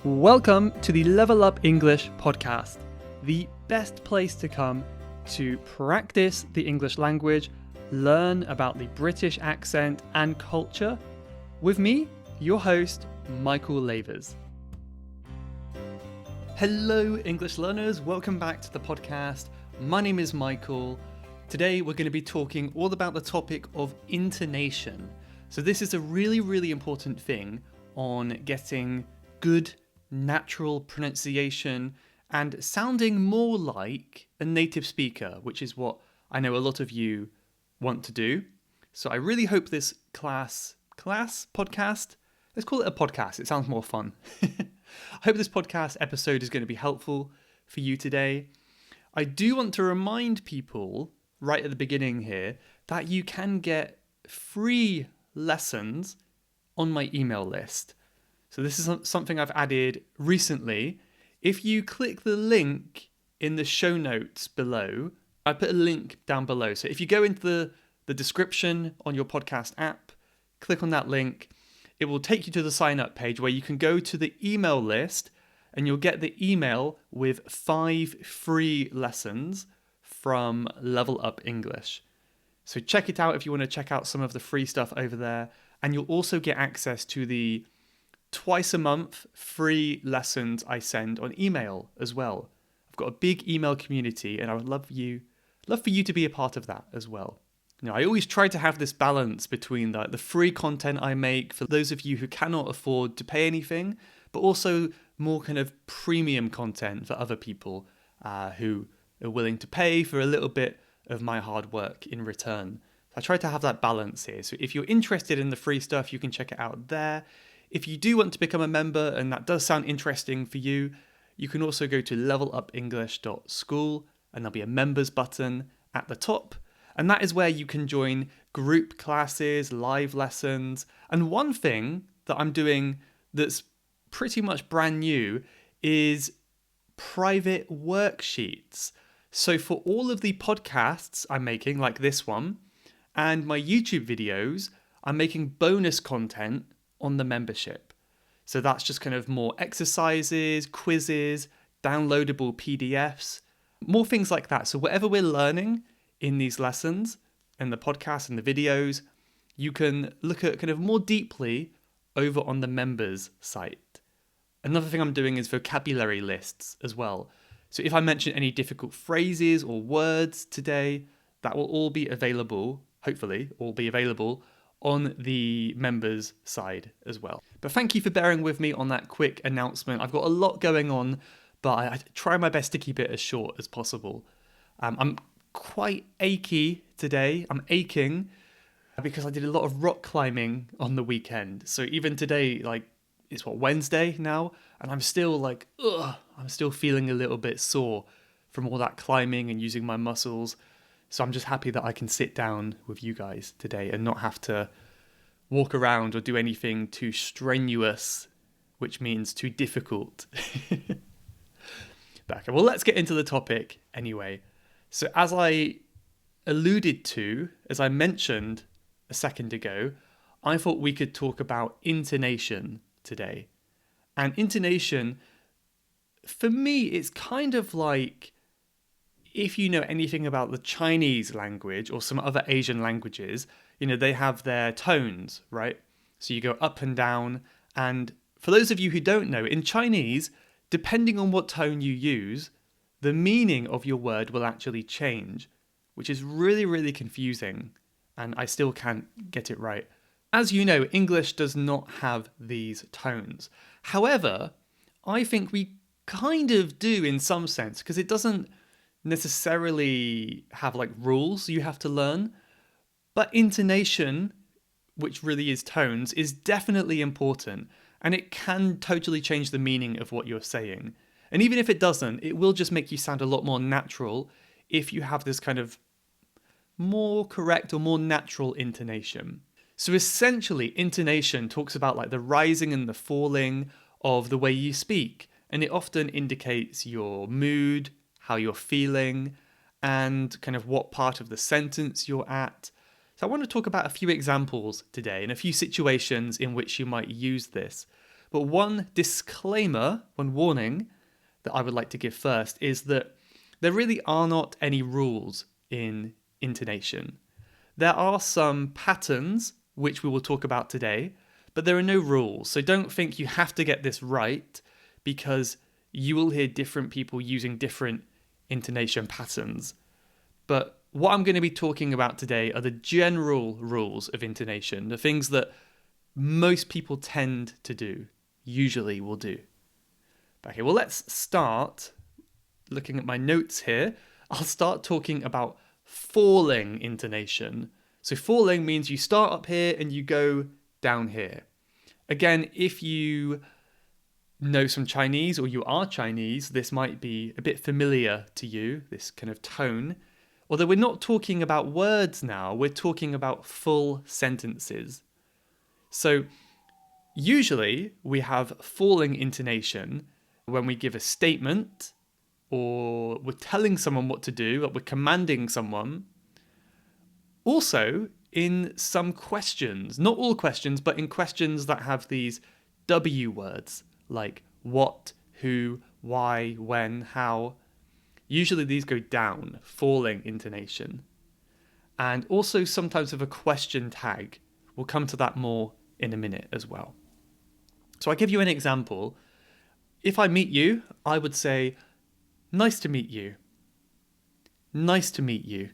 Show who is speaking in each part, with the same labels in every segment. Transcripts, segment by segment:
Speaker 1: Welcome to the Level Up English podcast, the best place to come to practice the English language, learn about the British accent and culture, with me, your host, Michael Lavers. Hello, English learners. Welcome back to the podcast. My name is Michael. Today, we're going to be talking all about the topic of intonation. So this is a really important thing on getting good natural pronunciation and sounding more like a native speaker, which is what I know a lot of you want to do. So I really hope this podcast, let's call it a podcast, it sounds more fun. I hope this podcast episode is going to be helpful for you today. I do want to remind people right at the beginning here that you can get free lessons on my email list. So this is something I've added recently. If you click the link in the show notes below, I put a link down below. So if you go into the description on your podcast app, click on that link, it will take you to the sign up page where you can go to the email list and you'll get the email with 5 free lessons from Level Up English. So check it out if you want to check out some of the free stuff over there. And you'll also get access to the twice a month free lessons I send on email as well. I've got a big email community and I would love for you to be a part of that as well. You know, I always try to have this balance between the free content I make for those of you who cannot afford to pay anything, but also more kind of premium content for other people who are willing to pay for a little bit of my hard work in return. So I try to have that balance here. So if you're interested in the free stuff, you can check it out there. If you do want to become a member and that does sound interesting for you, you can also go to levelupenglish.school and there'll be a members button at the top. And that is where you can join group classes, live lessons. And one thing that I'm doing that's pretty much brand new is private worksheets. So for all of the podcasts I'm making, like this one, and my YouTube videos, I'm making bonus content on the membership. So that's just kind of more exercises, quizzes, downloadable PDFs, more things like that. So whatever we're learning in these lessons and the podcasts and the videos, you can look at kind of more deeply over on the members site. Another thing I'm doing is vocabulary lists as well. So if I mention any difficult phrases or words today, that will all be available, hopefully, all be available on the members side as well. But thank you for bearing with me on that quick announcement. I've got a lot going on, but I try my best to keep it as short as possible. I'm quite achy today. I'm aching because I did a lot of rock climbing on the weekend. So even today, it's Wednesday now, and I'm still I'm still feeling a little bit sore from all that climbing and using my muscles. So I'm just happy that I can sit down with you guys today and not have to walk around or do anything too strenuous, which means too difficult. Okay, well, let's get into the topic anyway. So as I mentioned a second ago, I thought we could talk about intonation today. And intonation, for me, it's kind of like, if you know anything about the Chinese language or some other Asian languages, they have their tones, right? So you go up and down. And for those of you who don't know, in Chinese, depending on what tone you use, the meaning of your word will actually change, which is really confusing. And I still can't get it right. As you know, English does not have these tones. However, I think we kind of do in some sense, because it doesn't necessarily have rules you have to learn, but intonation, which really is tones, is definitely important, and it can totally change the meaning of what you're saying. And even if it doesn't, it will just make you sound a lot more natural if you have this kind of more correct or more natural intonation. So essentially, intonation talks about the rising and the falling of the way you speak, and it often indicates your mood, how you're feeling, and kind of what part of the sentence you're at. So I want to talk about a few examples today and a few situations in which you might use this. But one disclaimer, one warning that I would like to give first is that there really are not any rules in intonation. There are some patterns, which we will talk about today, but there are no rules. So don't think you have to get this right, because you will hear different people using different intonation patterns. But what I'm going to be talking about today are the general rules of intonation, the things that most people tend to do, usually will do. Okay, well, let's start looking at my notes here. I'll start talking about falling intonation. So falling means you start up here and you go down here. Again, if you know some Chinese or you are Chinese, this might be a bit familiar to you, this kind of tone. Although we're not talking about words now, we're talking about full sentences. So usually we have falling intonation when we give a statement or we're telling someone what to do, or we're commanding someone. Also in some questions, not all questions, but in questions that have these W words, like what, who, why, when, how. Usually these go down, falling intonation. And also sometimes with a question tag. We'll come to that more in a minute as well. So I'll give you an example. If I meet you, I would say, nice to meet you. Nice to meet you.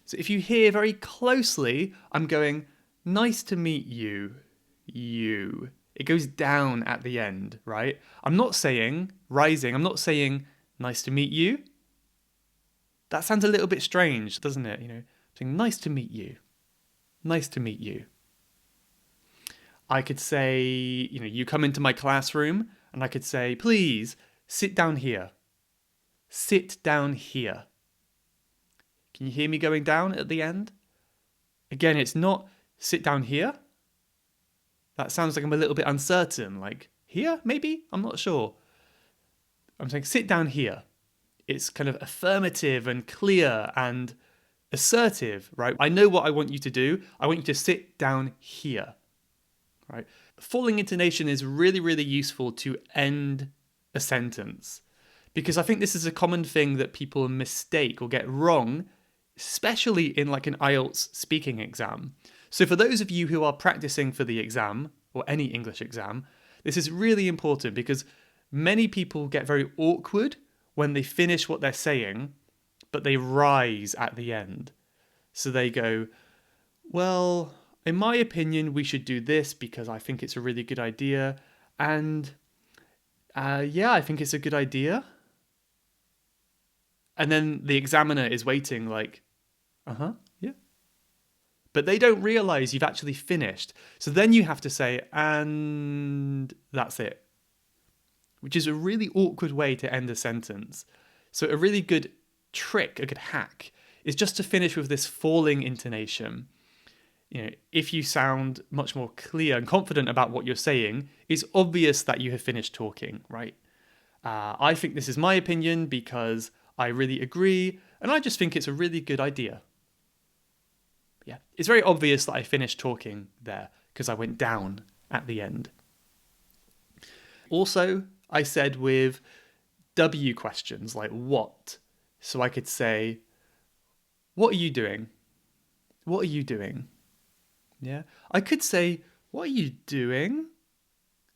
Speaker 1: So if you hear very closely, I'm going, nice to meet you. You. It goes down at the end, right? I'm not saying rising. I'm not saying nice to meet you. That sounds a little bit strange, doesn't it? I'm saying nice to meet you. Nice to meet you. I could say, you come into my classroom and I could say, please sit down here. Sit down here. Can you hear me going down at the end? Again, it's not sit down here. That sounds like I'm a little bit uncertain. Like here, maybe? I'm not sure. I'm saying sit down here. It's kind of affirmative and clear and assertive, right? I know what I want you to do. I want you to sit down here, right? Falling intonation is really, really useful to end a sentence, because I think this is a common thing that people mistake or get wrong, especially in like an IELTS speaking exam. So for those of you who are practicing for the exam or any English exam, this is really important, because many people get very awkward when they finish what they're saying, but they rise at the end. So they go, well, in my opinion, we should do this because I think it's a really good idea. And yeah, I think it's a good idea. And then the examiner is waiting like, yeah. But they don't realize you've actually finished. So then you have to say, and that's it. Which is a really awkward way to end a sentence. So a really good trick, a good hack, is just to finish with this falling intonation. If you sound much more clear and confident about what you're saying, it's obvious that you have finished talking, right? I think this is my opinion because I really agree, and I just think it's a really good idea. Yeah, it's very obvious that I finished talking there because I went down at the end. Also, I said with W questions like what. So I could say, what are you doing? What are you doing? Yeah. I could say, what are you doing?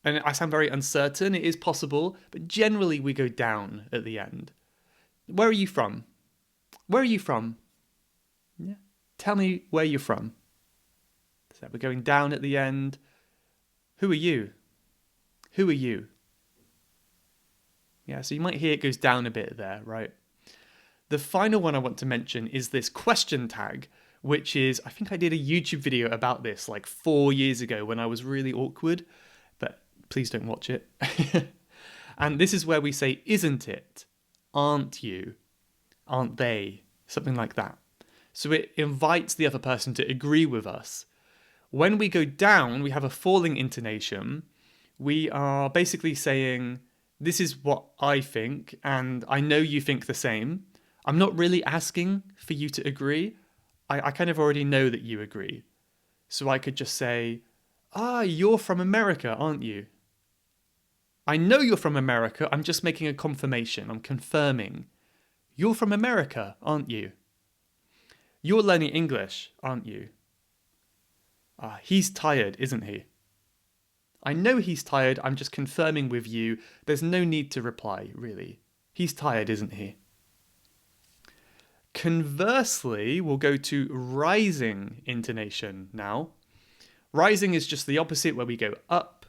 Speaker 1: And I sound very uncertain. It is possible, but generally we go down at the end. Where are you from? Where are you from? Yeah. Tell me where you're from. So we're going down at the end. Who are you? Who are you? Yeah, so you might hear it goes down a bit there, right? The final one I want to mention is this question tag, which is, I think I did a YouTube video about this like 4 years ago when I was really awkward, but please don't watch it. And this is where we say, isn't it? Aren't you? Aren't they? Something like that. So it invites the other person to agree with us. When we go down, we have a falling intonation. We are basically saying, this is what I think, and I know you think the same. I'm not really asking for you to agree. I kind of already know that you agree. So I could just say, Ah, you're from America, aren't you? I know you're from America. I'm just making a confirmation. I'm confirming. You're from America, aren't you? You're learning English, aren't you? Ah, he's tired, isn't he? I know he's tired. I'm just confirming with you. There's no need to reply, really. He's tired, isn't he? Conversely, we'll go to rising intonation now. Rising is just the opposite, where we go up,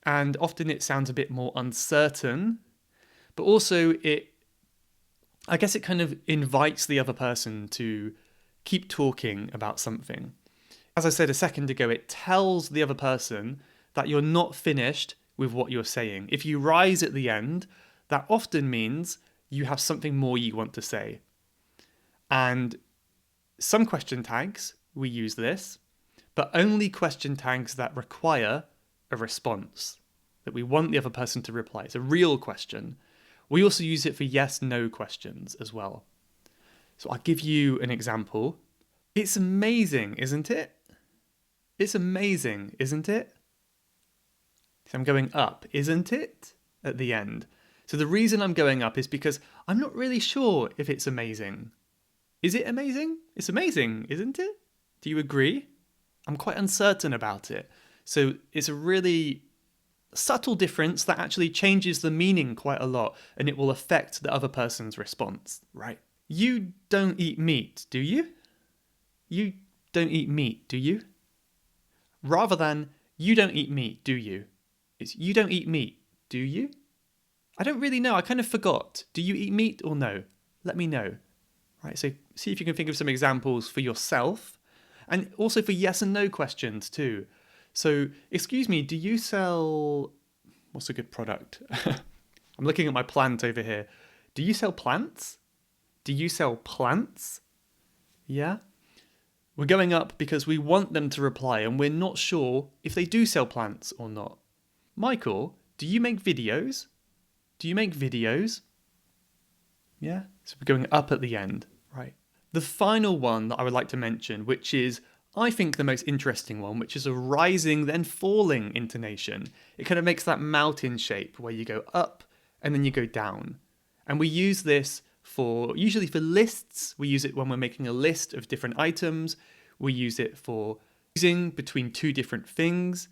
Speaker 1: and often it sounds a bit more uncertain, but also I guess it kind of invites the other person to keep talking about something. As I said a second ago, it tells the other person that you're not finished with what you're saying. If you rise at the end, that often means you have something more you want to say. And some question tags, we use this, but only question tags that require a response, that we want the other person to reply. It's a real question. We also use it for yes/no questions as well. So I'll give you an example. It's amazing, isn't it? It's amazing, isn't it? So I'm going up, isn't it? At the end. So the reason I'm going up is because I'm not really sure if it's amazing. Is it amazing? It's amazing, isn't it? Do you agree? I'm quite uncertain about it. So it's a really subtle difference that actually changes the meaning quite a lot, and it will affect the other person's response, right? You don't eat meat, do you? You don't eat meat, do you? Rather than, you don't eat meat, do you? It's, you don't eat meat, do you? I don't really know. I kind of forgot. Do you eat meat or no? Let me know. Right, so see if you can think of some examples for yourself, and also for yes and no questions too. So, excuse me, do you sell... What's a good product? I'm looking at my plant over here. Do you sell plants? Do you sell plants? Yeah? We're going up because we want them to reply, and we're not sure if they do sell plants or not. Michael, do you make videos? Do you make videos? Yeah? So we're going up at the end, right? The final one that I would like to mention, which is, I think, the most interesting one, which is a rising then falling intonation. It kind of makes that mountain shape where you go up and then you go down. And we use this usually for lists. We use it when we're making a list of different items. We use it for choosing between two different things.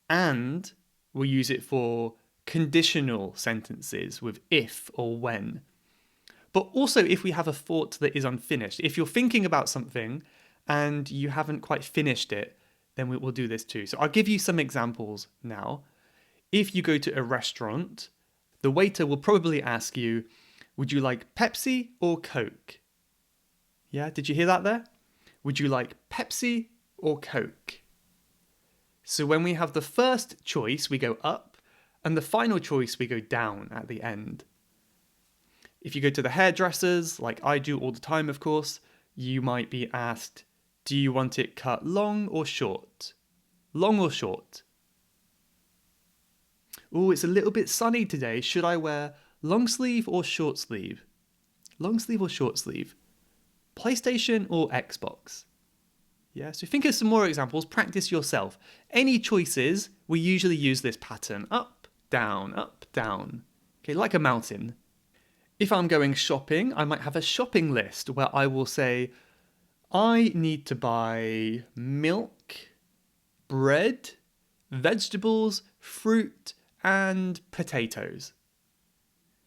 Speaker 1: And we use it for conditional sentences with if or when. But also if we have a thought that is unfinished. If you're thinking about something and you haven't quite finished it, then we'll do this too. So I'll give you some examples now. If you go to a restaurant, the waiter will probably ask you, would you like Pepsi or Coke? Yeah, did you hear that there? Would you like Pepsi or Coke? So when we have the first choice, we go up, and the final choice, we go down at the end. If you go to the hairdressers, like I do all the time, of course, you might be asked, do you want it cut long or short? Long or short? Oh, it's a little bit sunny today. Should I wear long sleeve or short sleeve? Long sleeve or short sleeve? PlayStation or Xbox? Yeah, so think of some more examples. Practice yourself. Any choices, we usually use this pattern. Up, down, up, down. Okay, like a mountain. If I'm going shopping, I might have a shopping list where I will say, I need to buy milk, bread, vegetables, fruit, and potatoes.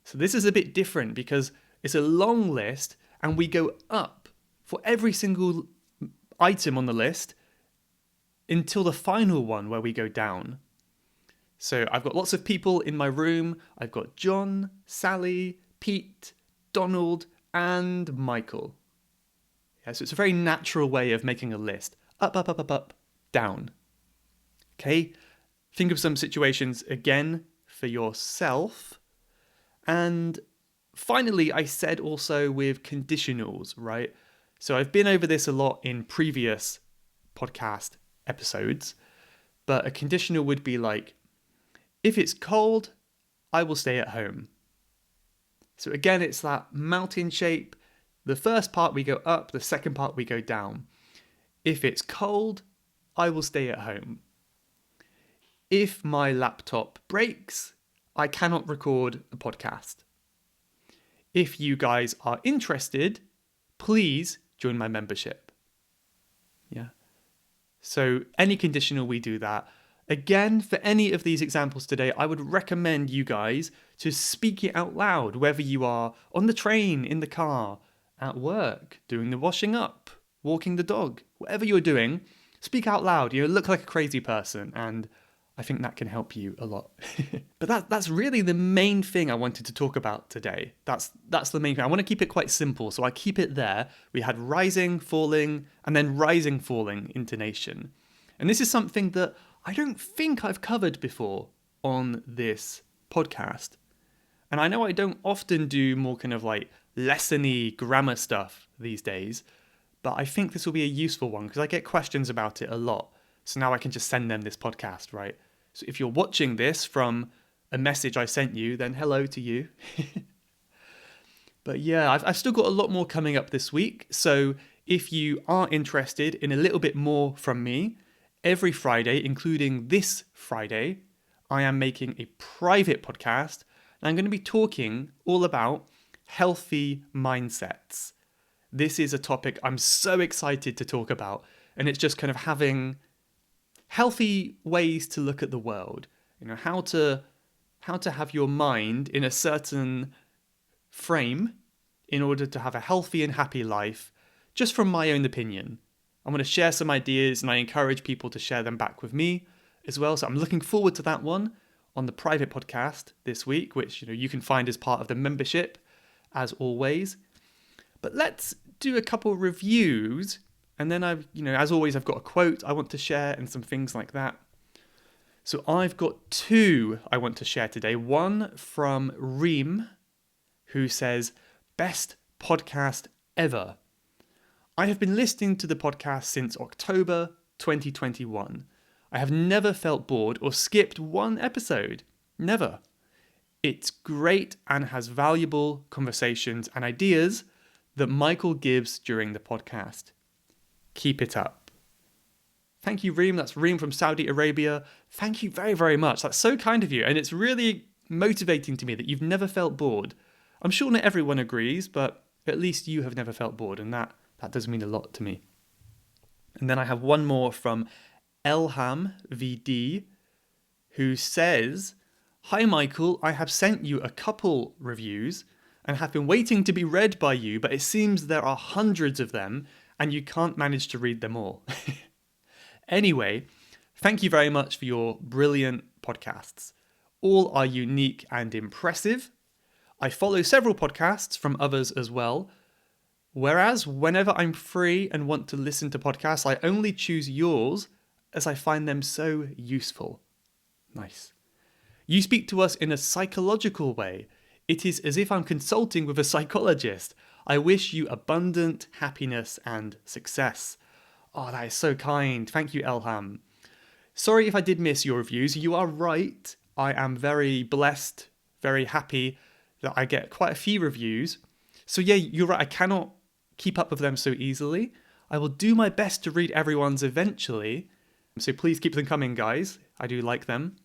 Speaker 1: So this is a bit different because it's a long list and we go up for every single item on the list until the final one where we go down. So I've got lots of people in my room. I've got John, Sally, Pete, Donald, and Michael. Yeah, so it's a very natural way of making a list. Up, up, up, up, up, down. Okay, think of some situations again for yourself. And finally, I said also with conditionals, right? So I've been over this a lot in previous podcast episodes, but a conditional would be like, if it's cold, I will stay at home. So again, it's that mountain shape. The first part we go up, the second part we go down. If it's cold, I will stay at home. if my laptop breaks, I cannot record a podcast. If you guys are interested, please join my membership. Yeah. So any conditional, we do that. Again, for any of these examples today, I would recommend you guys to speak it out loud, whether you are on the train, in the car, at work, doing the washing up, walking the dog, whatever you're doing, speak out loud. You look like a crazy person, and I think that can help you a lot. But that's really the main thing I wanted to talk about today. That's the main thing. I want to keep it quite simple, so I keep it there. We had rising, falling, and then rising, falling intonation. And this is something that I don't think I've covered before on this podcast. And I know I don't often do more kind of like lesson-y grammar stuff these days, but I think this will be a useful one because I get questions about it a lot. So now I can just send them this podcast, right? So if you're watching this from a message I sent you, then hello to you. But yeah, I've still got a lot more coming up this week. So if you are interested in a little bit more from me, every Friday, including this Friday, I am making a private podcast. And I'm going to be talking all about healthy mindsets. This is a topic I'm so excited to talk about. And it's just kind of having healthy ways to look at the world. How to have your mind in a certain frame in order to have a healthy and happy life, just from my own opinion. I'm going to share some ideas and I encourage people to share them back with me as well. So I'm looking forward to that one on the private podcast this week, which you can find as part of the membership as always. But let's do a couple reviews, and then as always, I've got a quote I want to share and some things like that. So I've got two I want to share today. One from Reem, who says, "Best podcast ever. I have been listening to the podcast since October 2021. I have never felt bored or skipped one episode. Never. It's great and has valuable conversations and ideas that Michael gives during the podcast. Keep it up." Thank you, Reem. That's Reem from Saudi Arabia. Thank you very, very much. That's so kind of you. And it's really motivating to me that you've never felt bored. I'm sure not everyone agrees, but at least you have never felt bored. And that does mean a lot to me. And then I have one more from Elham VD, who says, "Hi Michael, I have sent you a couple reviews and have been waiting to be read by you, but it seems there are hundreds of them and you can't manage to read them all." Anyway, thank you very much for your brilliant podcasts. All are unique and impressive. I follow several podcasts from others as well, whereas whenever I'm free and want to listen to podcasts, I only choose yours as I find them so useful. Nice. You speak to us in a psychological way. It is as if I'm consulting with a psychologist. I wish you abundant happiness and success. Oh, that is so kind. Thank you, Elham. Sorry if I did miss your reviews. You are right. I am very blessed, very happy that I get quite a few reviews. So yeah, you're right. I cannot keep up with them so easily. I will do my best to read everyone's eventually. So please keep them coming, guys. I do like them.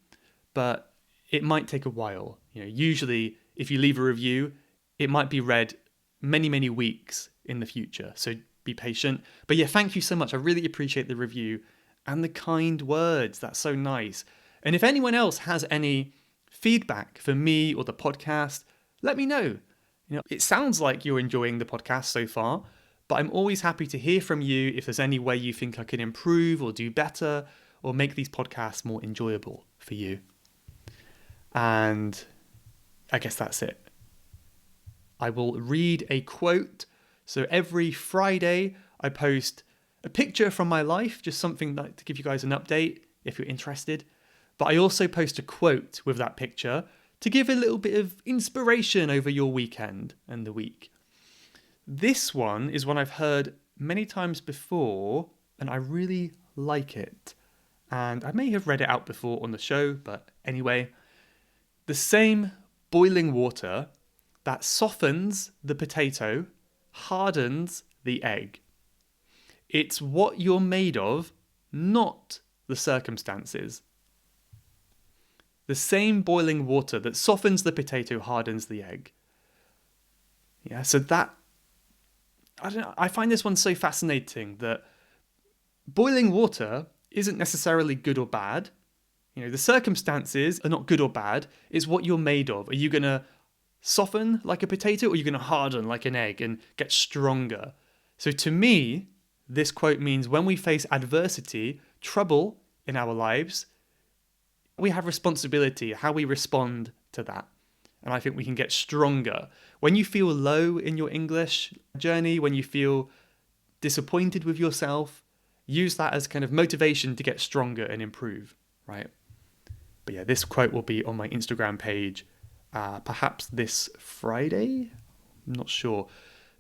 Speaker 1: But it might take a while. Usually if you leave a review, it might be read many, many weeks in the future. So be patient. But yeah, thank you so much. I really appreciate the review and the kind words. That's so nice. And if anyone else has any feedback for me or the podcast, let me know. It sounds like you're enjoying the podcast so far, but I'm always happy to hear from you if there's any way you think I can improve or do better or make these podcasts more enjoyable for you. And I guess that's it. I will read a quote. So every Friday, I post a picture from my life, just something to give you guys an update if you're interested. But I also post a quote with that picture to give a little bit of inspiration over your weekend and the week. This one is one I've heard many times before, and I really like it. And I may have read it out before on the show, but anyway, the same boiling water that softens the potato hardens the egg. It's what you're made of, not the circumstances. The same boiling water that softens the potato hardens the egg. Yeah, so that, I don't know, I find this one so fascinating that boiling water isn't necessarily good or bad. You know, the circumstances are not good or bad. It's what you're made of. Are you going to soften like a potato, or are you going to harden like an egg and get stronger? So to me, this quote means when we face adversity, trouble in our lives, we have responsibility, how we respond to that. And I think we can get stronger. When you feel low in your English journey, when you feel disappointed with yourself, use that as kind of motivation to get stronger and improve, right? But yeah, this quote will be on my Instagram page, perhaps this Friday? I'm not sure.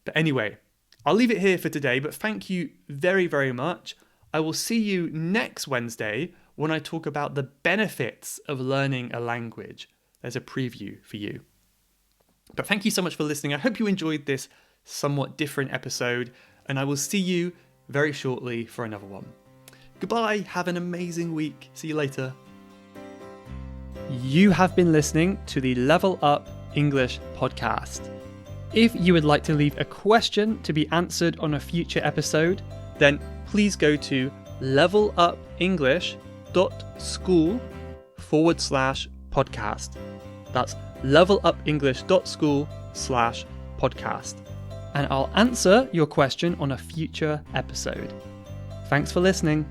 Speaker 1: But anyway, I'll leave it here for today, but thank you very, very much. I will see you next Wednesday when I talk about the benefits of learning a language. There's a preview for you. But thank you so much for listening. I hope you enjoyed this somewhat different episode, and I will see you very shortly for another one. Goodbye. Have an amazing week. See you later. You have been listening to the Level Up English podcast. If you would like to leave a question to be answered on a future episode, then please go to levelupenglish.school/podcast. That's levelupenglish.school/podcast. And I'll answer your question on a future episode. Thanks for listening.